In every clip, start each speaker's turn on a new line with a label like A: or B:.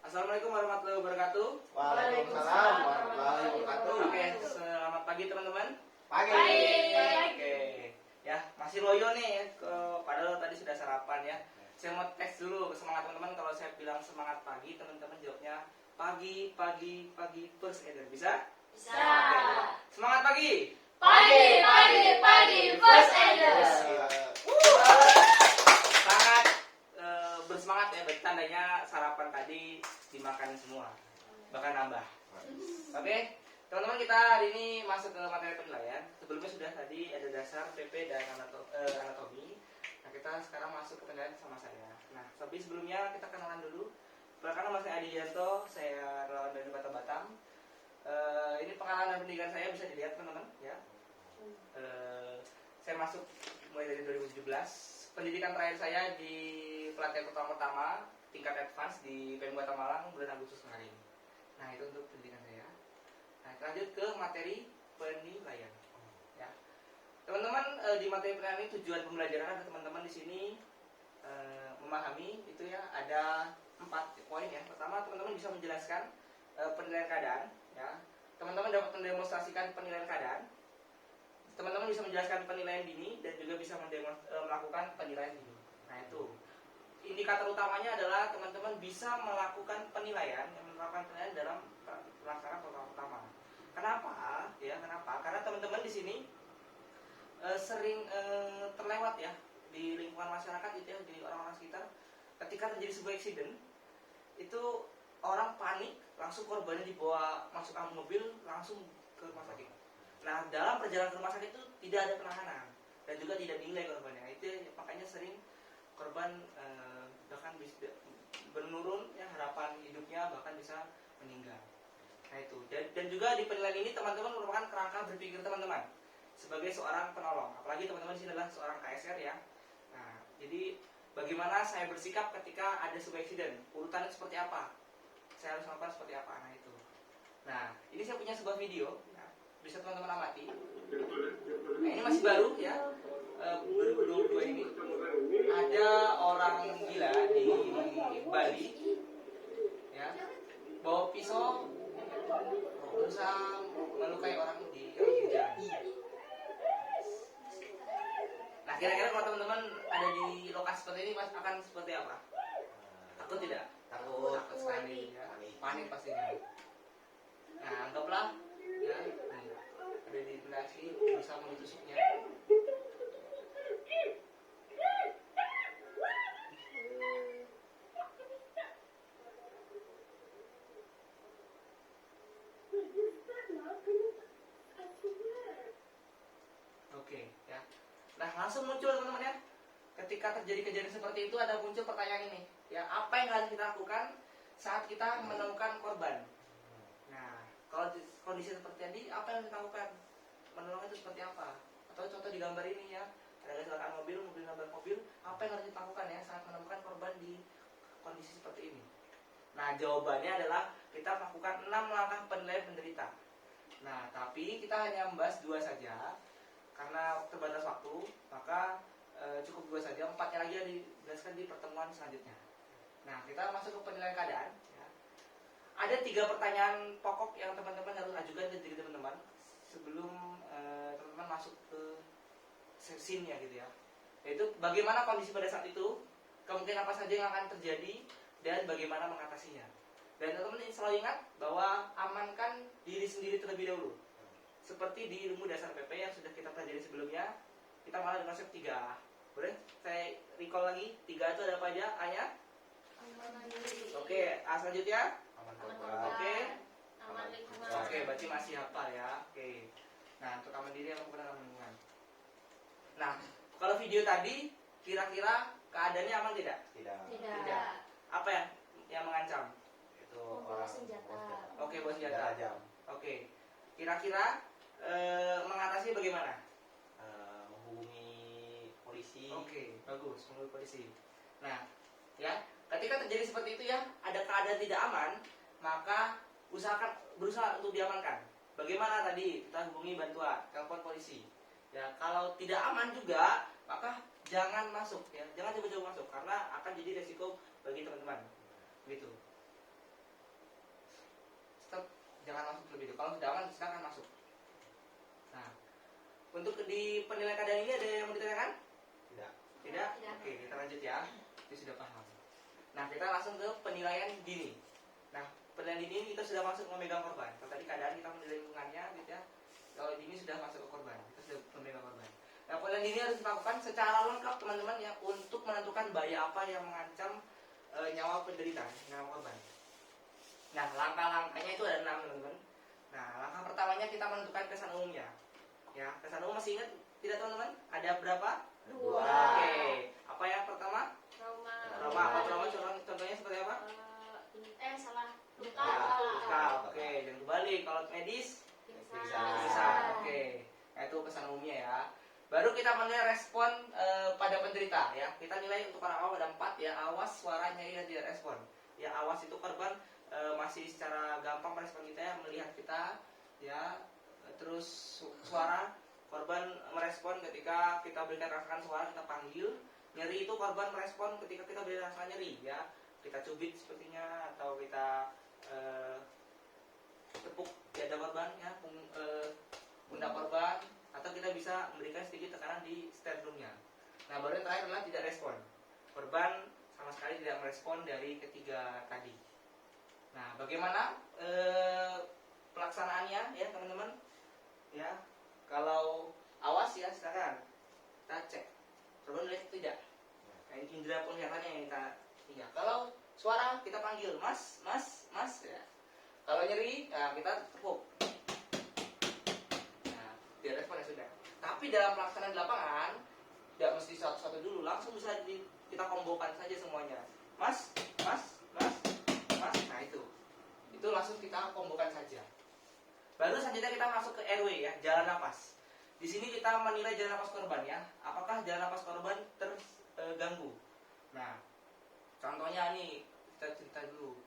A: Assalamualaikum warahmatullahi wabarakatuh.
B: Waalaikumsalam warahmatullahi wabarakatuh.
A: Oke, selamat pagi teman-teman.
B: Pagi.
A: Oke, ya masih loyo nih. Padahal tadi sudah sarapan ya. Saya mau tes dulu semangat teman-teman. Kalau saya bilang semangat pagi, teman-teman jawabnya pagi, pagi, pagi. First aider bisa?
C: Bisa.
A: Oke, semangat pagi.
C: Pagi, pagi, pagi, first aider.
A: Sangat bersemangat ya. Berarti tandanya sarapan tadi dimakan semua, bahkan nambah. Oke, teman-teman, kita hari ini masuk ke materi penilaian. Sebelumnya sudah tadi ada dasar PP dan anatomi. Nah, kita sekarang masuk ke penilaian sama saya. Nah, tapi sebelumnya kita kenalan dulu. Perkenalkan, nama saya Adi Janto, saya relawan dari Kota Batam. Ini pengalaman pendidikan saya, bisa dilihat teman-teman ya. Saya masuk mulai dari 2017. Pendidikan terakhir saya di pelatihan pertama tingkat advance di PMK Malang bulan Agustus kemarin. Nah, itu untuk pendidikan saya. Nah, lanjut ke materi penilaian. Ya, teman-teman, di materi penilaian ini tujuan pembelajaran ada teman-teman di sini memahami itu ya, ada 4 poin ya. Pertama, teman-teman bisa menjelaskan penilaian keadaan. Ya, teman-teman dapat mendemonstrasikan penilaian keadaan. Teman-teman bisa menjelaskan penilaian dini dan juga bisa melakukan penilaian dini. Nah, itu indikator utamanya adalah teman-teman bisa melakukan penilaian, melakukan penilaian dalam pelaksanaan program utama. Kenapa? Ya, kenapa? Karena teman-teman di sini sering terlewat ya di lingkungan masyarakat gitu ya, di orang-orang sekitar. Ketika terjadi sebuah accident, itu orang panik, langsung korbannya dibawa masuk ke mobil, langsung ke rumah sakit. Nah, dalam perjalanan ke rumah sakit itu tidak ada penanganan dan juga tidak dinilai korbannya. Itu makanya sering korban bahkan bisa menurun ya, harapan hidupnya bahkan bisa meninggal. Nah, itu. Dan juga di penilaian ini teman-teman merupakan kerangka berpikir teman-teman sebagai seorang penolong. Apalagi teman-teman di sini adalah seorang KSR ya. Nah, jadi bagaimana saya bersikap ketika ada sebuah insiden? Urutannya seperti apa? Saya harus melakukan seperti apa? Nah, itu. Nah, ini saya punya sebuah video ya. Bisa teman-teman amati. Nah, ini masih baru ya. 2022 ini ada orang gila di Bali ya, bawa pisau berusaha melukai orang di jalan. Nah, kira-kira kalau teman-teman ada di lokasi seperti ini akan seperti apa? Takut tidak?
B: Takut
A: sekali ya. Panik pastinya. Nah, anggaplah ya, ada di lokasi berusaha menusuknya. Oke, ya. Nah, langsung muncul teman-teman ya. Ketika terjadi kejadian seperti itu ada muncul pertanyaan ini. Ya, apa yang harus kita lakukan saat kita menemukan korban? Nah, kalau di kondisi seperti tadi, apa yang kita lakukan? Menolong itu seperti apa? Atau contoh di gambar ini ya, ada kecelakaan mobil nabrak mobil, apa yang harus kita lakukan ya saat menemukan korban di kondisi seperti ini? Nah, jawabannya adalah kita melakukan 6 langkah penilaian penderita. Nah, tapi kita hanya membahas 2 saja karena terbatas waktu, maka cukup 2 saja. 4-nya lagi yang dijelaskan di pertemuan selanjutnya. Nah, kita masuk ke penilaian keadaan ya. Ada 3 pertanyaan pokok yang teman-teman harus ajukan ke diri teman-teman sebelum teman-teman masuk ke scene-nya gitu ya. Yaitu bagaimana kondisi pada saat itu, kemungkinan apa saja yang akan terjadi, dan bagaimana mengatasinya. Dan teman-teman selalu ingat bahwa amankan diri sendiri terlebih dahulu. Seperti di ilmu dasar PP yang sudah kita pelajari sebelumnya, kita malah ada konsep 3A. Boleh saya recall lagi? 3A itu ada apa aja? A-nya? Oke, A selanjutnya? Oke. Oke, berarti masih hafal ya. Oke. Nah, untuk aman diri, aku pernah lingkungan. Nah, kalau video tadi kira-kira keadaannya aman tidak?
C: Tidak.
A: Apa yang mengancam?
B: Itu
C: Membawa
B: orang
C: senjata.
A: Oke, bawa senjata.
B: tajam.
A: Oke. Kira-kira mengatasi bagaimana?
B: Menghubungi polisi.
A: Oke, bagus, menghubungi polisi. Nah, ya, ketika terjadi seperti itu ya, ada keadaan tidak aman, maka berusaha untuk diamankan. Bagaimana tadi? Kita hubungi bantuan, telepon polisi. Ya, kalau tidak aman juga, maka jangan masuk ya, jangan coba-coba masuk karena akan jadi resiko bagi teman-teman. Begitu. Kalau sudah aman silakan masuk. Nah, untuk di penilaian keadaan ini ada yang mau ditanyakan?
B: Tidak.
A: Tidak?
C: Tidak.
A: Oke, kita lanjut ya. Itu sudah paham. Nah, kita langsung ke penilaian dini. Nah, penilaian dini kita sudah masuk memegang korban. Kalau tadi keadaan kita menilai lingkungannya gitu ya. Kalau dini sudah masuk ke korban, kita sudah memegang korban. Nah, penilaian dini harus dilakukan secara lengkap teman-teman ya untuk menentukan bahaya apa yang mengancam nyawa penderita, nyawa korban. Nah, langkah-langkahnya itu ada 6 teman-teman. Nah, langkah pertamanya kita menentukan kesan umumnya. Ya, kesan umum masih ingat tidak teman-teman? Ada berapa?
C: 2.
A: Oke. Apa yang pertama?
C: Trauma.
A: Trauma. Apa trauma? Contohnya seperti apa?
C: Salah. Luka.
A: Luka. Oke. Dan kembali kalau medis
C: Pingsan.
A: bisa. Oke. Nah, itu kesan umumnya ya. Baru kita menilai respon pada penderita ya. Kita nilai untuk orang awam ada 4 ya. Awas, suara, nyeri, dan tidak respon. Ya, awas itu korban masih secara gampang merespon kita ya, melihat kita ya. Terus suara, korban merespon ketika kita berikan rasakan suara, kita panggil. Nyeri itu korban merespon ketika kita beri rasa nyeri ya. Kita cubit sepertinya atau kita tepuk dada korban ya, pundak korban, atau kita bisa memberikan sedikit tekanan di sternumnya. Nah, baru yang terakhir adalah tidak respon. Korban sama sekali tidak merespon dari ketiga tadi. Nah, bagaimana pelaksanaannya ya teman-teman? Ya, kalau awas ya silakan kita cek. Korban lihat tidak? Nah, ini indera penglihatannya yang kita lihat. Kalau suara kita panggil mas, mas, mas ya. Kalau nyeri, nah kita tepuk. Nah, dia respon ya sudah. Tapi dalam pelaksanaan di lapangan, tidak mesti satu-satu dulu, langsung bisa kita kombokan saja semuanya. Mas, mas, mas, mas. Nah itu langsung kita kombokan saja. Baru selanjutnya kita masuk ke RW ya, jalan napas. Di sini kita menilai jalan napas korban ya. Apakah jalan napas korban terganggu? Nah, contohnya nih kita cerita dulu.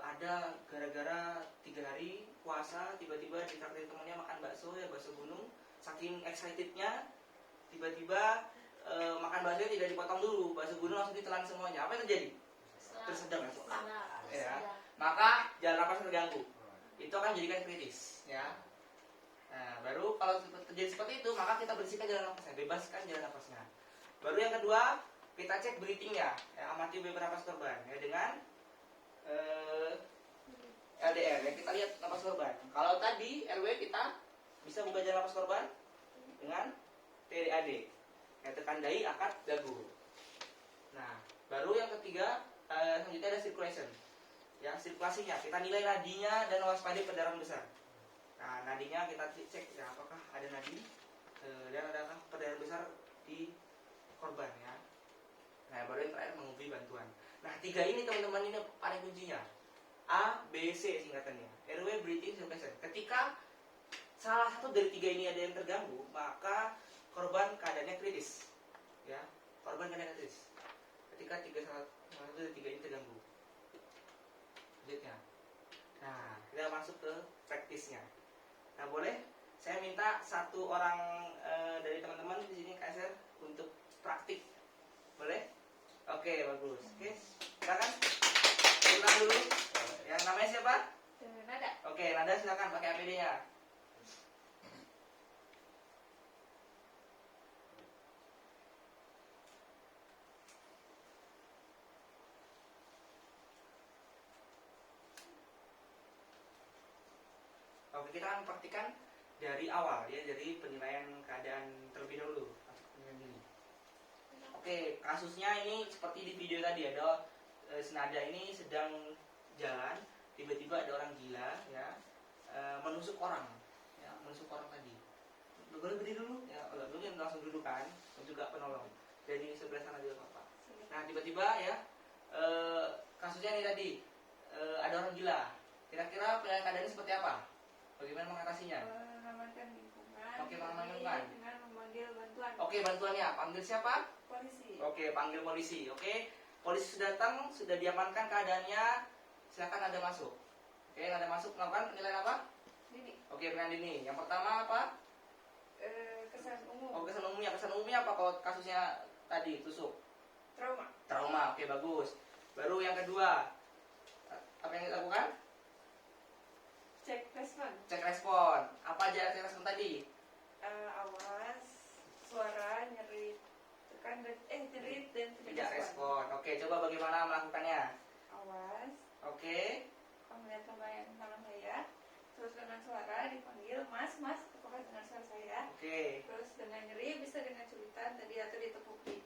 A: Ada gara-gara 3 hari puasa tiba-tiba ditraktir temannya makan bakso ya, bakso gunung. Saking excitednya tiba-tiba makan bakso tidak dipotong dulu, bakso gunung langsung ditelan semuanya. Apa yang terjadi? Tersedam ya. Maka jalan napas terganggu. Itu akan menjadikan kritis ya. Nah, baru kalau terjadi seperti itu maka kita bersihkan jalan napasnya, bebaskan jalan napasnya. Baru yang kedua kita cek breathingnya ya, amati beberapa korban ya dengan LDR ya, kita lihat napas korban. Kalau tadi RW kita bisa buka jalan napas korban dengan TDAD ya, tekan dahi, akad, dagu. Nah, baru yang ketiga selanjutnya ada circulation ya, sirkulasinya kita nilai nadinya dan waspadai perdarahan besar. Nah, nadinya kita cek ya, apakah ada nadi dan adakah perdarahan besar di korban ya. Nah, baru yang terakhir menghubungi bantuan. Nah, 3 ini teman-teman ini paling kuncinya. A, B, C singkatannya. RW, breathing, circulation. Ketika salah satu dari 3 ini ada yang terganggu, maka korban keadaannya kritis. Ya, korban keadaannya kritis. Ketika salah satu dari 3 ini terganggu. Selanjutnya. Nah, kita masuk ke praktisnya. Nah, boleh saya minta satu orang dari teman-teman di sini KSR untuk praktik. Boleh? Oke, bagus. Oke, silakan. Ulang dulu. Yang namanya siapa?
C: Nada.
A: Oke, Nada silakan pakai APD-nya. Oke, kita akan praktikan dari awal ya, dari penilaian keadaan terlebih dahulu. Oke, kasusnya ini seperti di video tadi, ada senada ini sedang jalan, tiba-tiba ada orang gila ya, menusuk orang ya, menusuk orang tadi. Boleh berdiri dulu ya, dulu yang langsung duduk kan, dan juga penolong dari sebelah sana juga Bapak. Nah, tiba-tiba ya kasusnya ini tadi ada orang gila. Kira-kira penilaian keadaan ini seperti apa? Bagaimana mengatasinya?
C: Mengamankan lingkungan.
A: Oke, mengamankan lingkungan.
C: Dengan memanggil bantuan.
A: Oke, bantuannya panggil siapa?
C: Polisi.
A: Oke, panggil polisi. Oke, polisi sudah datang, sudah diamankan keadaannya. Silakan Anda masuk. Oke, Anda masuk melakukan penilaian apa?
C: Dini.
A: Oke, penilaian dini. Yang pertama apa?
C: Kesan umum.
A: Oh, kesan umumnya. Kesan umumnya apa kalau kasusnya tadi tusuk?
C: Trauma.
A: Trauma. Oke, bagus. Baru yang kedua, apa yang dilakukan?
C: Cek respon. dengan suara dipanggil mas, mas, apakah dengan suara saya?
A: Oke.
C: Terus dengan nyeri bisa dengan sulitan tadi atau ditepuk di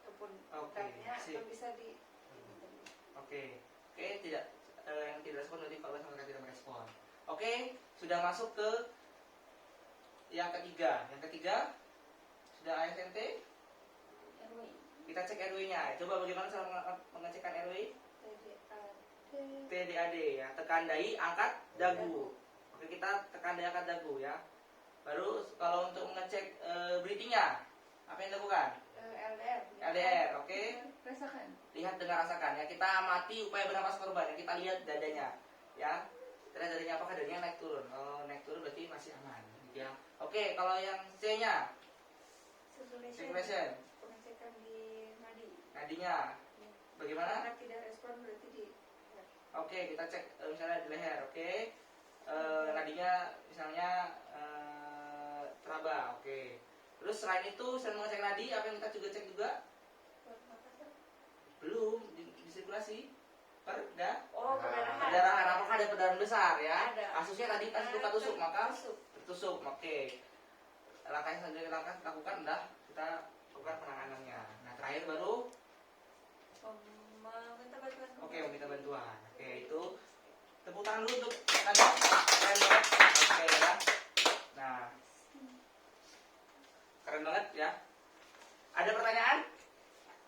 C: tepun
A: Oke,
C: tepuknya
A: sip.
C: atau bisa di
A: Oke, tidak yang tidak respon nanti Pak Bas akan tidak merespon. Oke, sudah masuk ke yang ketiga. Yang ketiga sudah ASNT.
C: RW
A: Kita cek RW-nya. Coba bagaimana cara mengecekkan RW? TDAD ya, tekan dahi, angkat dagu. Oke, kita tekan dahi, angkat dagu ya. Baru kalau untuk mengecek breathing-nya, apa yang dilakukan?
C: LDR
A: LDR, oke.
C: Rasakan
A: Lihat dengan rasakan ya. Kita amati upaya bernapas korban. Ya. Kita lihat dadanya, ya. Kita lihat dadanya apakah dadanya naik turun. Oh, naik turun berarti masih aman, gitu ya. Oke, kalau yang C-nya, circulation,
C: pengecekan di nadi.
A: nadinya, bagaimana?
C: Karena tidak respon berarti di
A: Oke, kita cek misalnya di leher, oke. Nadinya misalnya teraba, oke. Terus selain itu, selain mengecek nadi, apa yang kita juga cek juga? Belum, di sirkulasi.
C: Oh, perdarahan.
A: Perdarahan, apakah ada perdarahan besar ya?
C: Ada.
A: Kasusnya tadi kan luka tusuk, maka
C: Tusuk.
A: tertusuk, oke. Langkah yang selanjutnya kita lakukan adalah kita lakukan penanganannya. Nah, terakhir baru,
C: Meminta bantuan.
A: oke, meminta bantuan. Oke, itu tepuk tangan dulu untuk tadi keren banget. Oke ya. Nah, keren banget ya. Ada pertanyaan?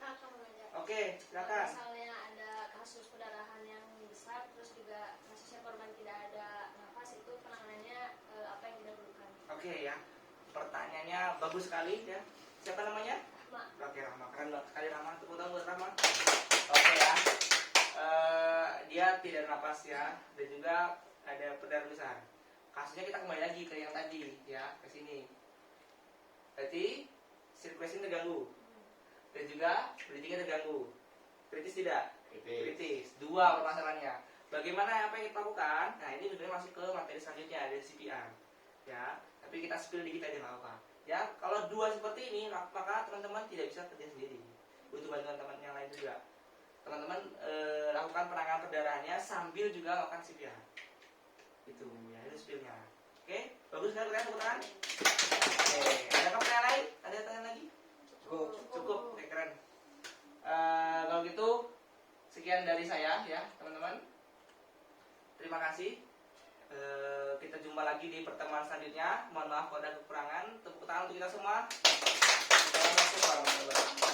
D: Akan mengajar.
A: Oke, silakan.
D: Misalnya ada kasus perdarahan yang besar, terus juga kasusnya korban tidak ada nafas, itu penanganannya apa yang didahulukan?
A: Oke ya. Pertanyaannya bagus sekali ya. Siapa namanya?
D: Mak,
A: Oke, Rahma. Keren banget sekali Rahma. Tepuk tangan buat Rahma. Oke ya. Dia tidak napas ya, dan juga ada perdarahan besar. Kasusnya kita kembali lagi ke yang tadi ya, ke sini. Berarti circulation terganggu dan juga breathing-nya terganggu. Kritis tidak? Kritis. Dua permasalahannya. Bagaimana apa yang kita lakukan? Nah, ini sebenarnya masuk ke materi selanjutnya, ada CPR. Ya, tapi kita spill dikit aja nggak apa-apa. Ya, kalau dua seperti ini, maka teman-teman tidak bisa kerja sendiri. Butuh bantuan teman yang lain juga. Teman-teman lakukan penanganan perdarahannya sambil juga melakukan CPR. Itu ya, itu spillnya. Oke, bagus kan kalian tepuk tangan? Oke, ada pertanyaan lain? Ada pertanyaan lagi? Cukup, oke, keren. Kalau gitu, sekian dari saya ya, teman-teman. Terima kasih. Kita jumpa lagi di pertemuan selanjutnya. Mohon maaf kalau ada kekurangan. Tepuk tangan untuk kita semua. Assalamualaikum warahmatullahi wabarakatuh.